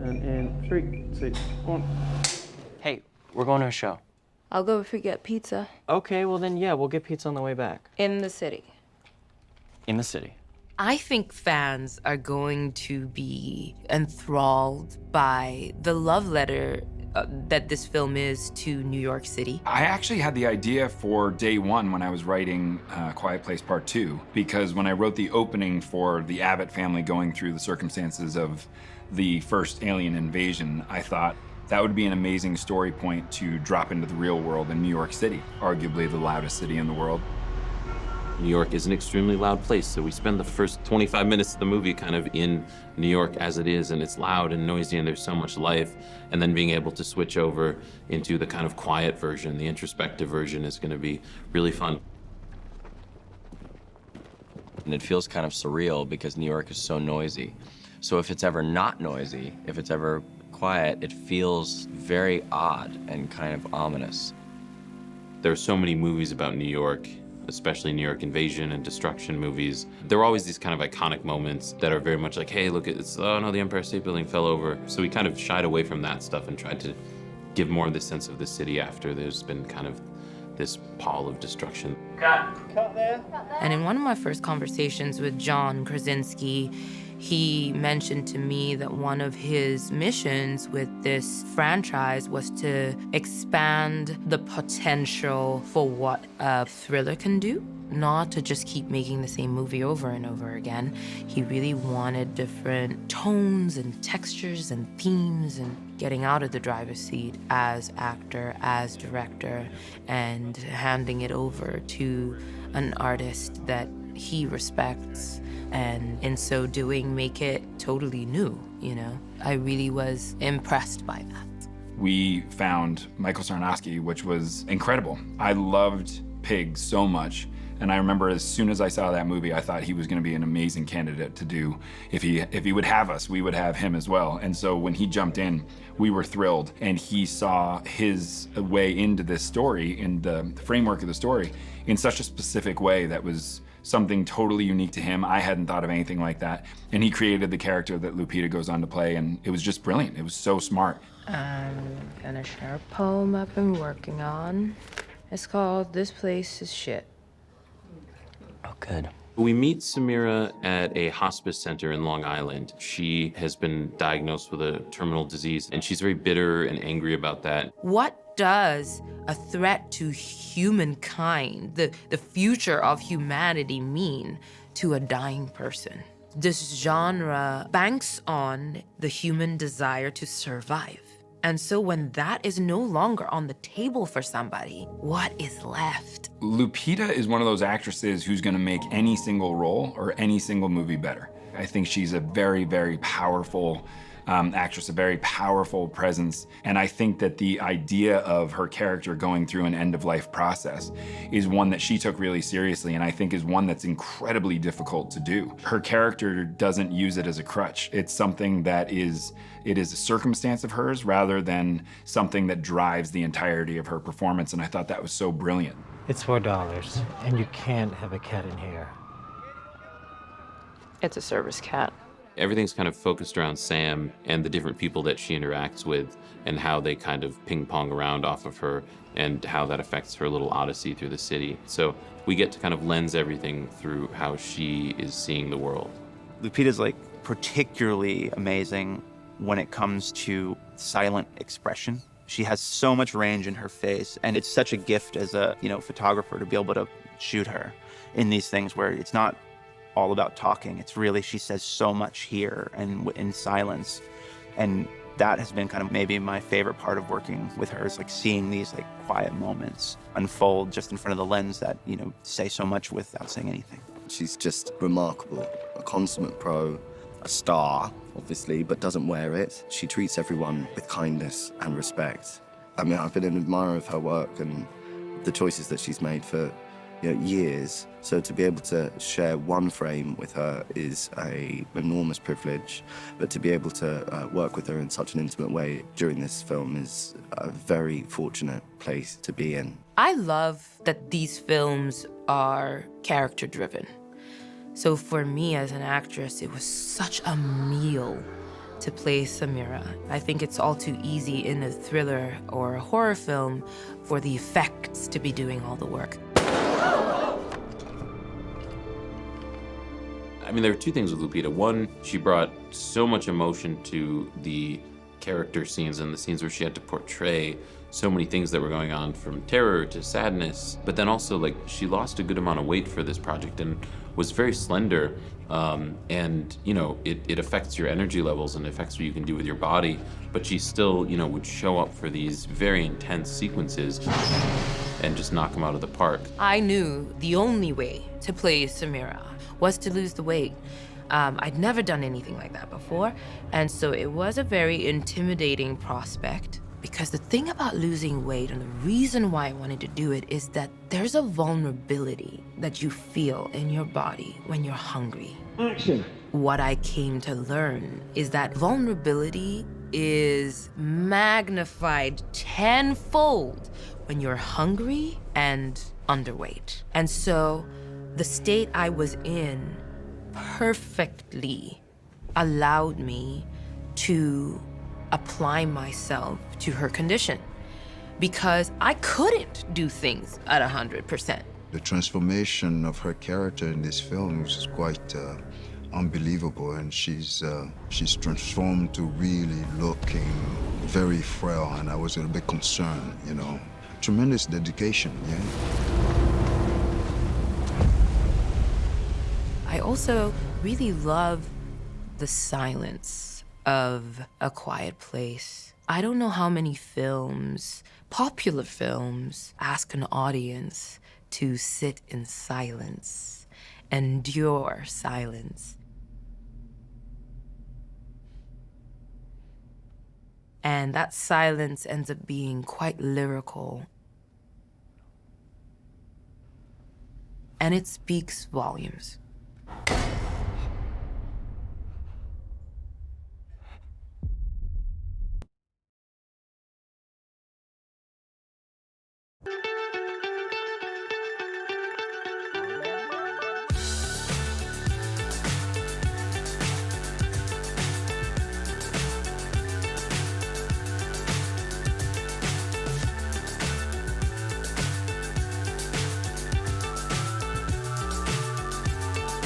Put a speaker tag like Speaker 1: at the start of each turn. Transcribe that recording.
Speaker 1: And 3, 2, 1.
Speaker 2: Hey, we're going to a show.
Speaker 3: I'll go if we get pizza.
Speaker 2: Okay, well then, yeah, we'll get pizza on the way back.
Speaker 3: In the city.
Speaker 2: In the city.
Speaker 4: I think fans are going to be enthralled by the love letter that this film is to New York City.
Speaker 5: I actually had the idea for day one when I was writing Quiet Place Part 2, because when I wrote the opening for the Abbott family going through the circumstances of the first alien invasion, I thought that would be an amazing story point to drop into the real world in New York City, arguably the loudest city in the world.
Speaker 6: New York is an extremely loud place, so we spend the first 25 minutes of the movie kind of in New York as it is, and it's loud and noisy and there's so much life, and then being able to switch over into the kind of quiet version, the introspective version, is going to be really fun.
Speaker 7: And it feels kind of surreal because New York is so noisy. So if it's ever not noisy, if it's ever quiet, it feels very odd and kind of ominous.
Speaker 6: There are so many movies about New York, especially New York invasion and destruction movies. There are always these kind of iconic moments that are very much like, hey, look, oh no, the Empire State Building fell over. So we kind of shied away from that stuff and tried to give more of the sense of the city after there's been kind of this pall of destruction.
Speaker 1: Cut there.
Speaker 4: And in one of my first conversations with John Krasinski, he mentioned to me that one of his missions with this franchise was to expand the potential for what a thriller can do, not to just keep making the same movie over and over again. He really wanted different tones and textures and themes and getting out of the driver's seat as actor, as director, and handing it over to an artist that he respects, and in so doing, make it totally new, you know? I really was impressed by that.
Speaker 5: We found Michael Sarnoski, which was incredible. I loved Pig so much, and I remember as soon as I saw that movie, I thought he was gonna be an amazing candidate to do. If he would have us, we would have him as well. And so when he jumped in, we were thrilled, and he saw his way into this story, in the framework of the story, in such a specific way that was something totally unique to him. I hadn't thought of anything like that. And he created the character that Lupita goes on to play, and it was just brilliant. It was so smart.
Speaker 3: I'm gonna share a poem I've been working on. It's called This Place is Shit.
Speaker 7: Oh, good.
Speaker 6: We meet Samira at a hospice center in Long Island. She has been diagnosed with a terminal disease, and she's very bitter and angry about that.
Speaker 4: What does a threat to humankind, the future of humanity, mean to a dying person? This genre banks on the human desire to survive. And so when that is no longer on the table for somebody, what is left?
Speaker 5: Lupita is one of those actresses who's gonna make any single role or any single movie better. I think she's a very, very powerful actress, a very powerful presence. And I think that the idea of her character going through an end-of-life process is one that she took really seriously, and I think is one that's incredibly difficult to do. Her character doesn't use it as a crutch. It's something that it is a circumstance of hers rather than something that drives the entirety of her performance, and I thought that was so brilliant.
Speaker 1: It's $4, and you can't have a cat in here.
Speaker 3: It's a service cat.
Speaker 6: Everything's kind of focused around Sam and the different people that she interacts with and how they kind of ping-pong around off of her and how that affects her little odyssey through the city. So we get to kind of lens everything through how she is seeing the world.
Speaker 8: Lupita's like particularly amazing when it comes to silent expression. She has so much range in her face, and it's such a gift as a photographer to be able to shoot her in these things where it's not all about talking. It's really, she says so much here and in silence. And that has been kind of maybe my favorite part of working with her, is like seeing these like quiet moments unfold just in front of the lens that, say so much without saying anything.
Speaker 9: She's just remarkable, a consummate pro, a star, obviously, but doesn't wear it. She treats everyone with kindness and respect. I mean, I've been an admirer of her work and the choices that she's made for years. So to be able to share one frame with her is an enormous privilege, but to be able to work with her in such an intimate way during this film is a very fortunate place to be in.
Speaker 4: I love that these films are character-driven. So for me as an actress, it was such a meal to play Samira. I think it's all too easy in a thriller or a horror film for the effects to be doing all the work.
Speaker 6: I mean, there were two things with Lupita. One, she brought so much emotion to the character scenes and the scenes where she had to portray so many things that were going on, from terror to sadness. But then also, like, she lost a good amount of weight for this project and was very slender. And, you know, it affects your energy levels and affects what you can do with your body. But she still, you know, would show up for these very intense sequences and just knock them out of the park.
Speaker 4: I knew the only way to play Samira was to lose the weight. I'd never done anything like that before, and so it was a very intimidating prospect. Because the thing about losing weight, and the reason why I wanted to do it, is that there's a vulnerability that you feel in your body when you're hungry.
Speaker 1: Action.
Speaker 4: What I came to learn is that vulnerability is magnified tenfold when you're hungry and underweight. And so the state I was in perfectly allowed me to apply myself to her condition, because I couldn't do things at 100%.
Speaker 10: The transformation of her character in this film was quite unbelievable, and she's transformed to really looking very frail, and I was a bit concerned, you know. Tremendous dedication, yeah.
Speaker 4: I also really love the silence of A Quiet Place. I don't know how many films, popular films, ask an audience to sit in silence, endure silence. And that silence ends up being quite lyrical. And it speaks volumes.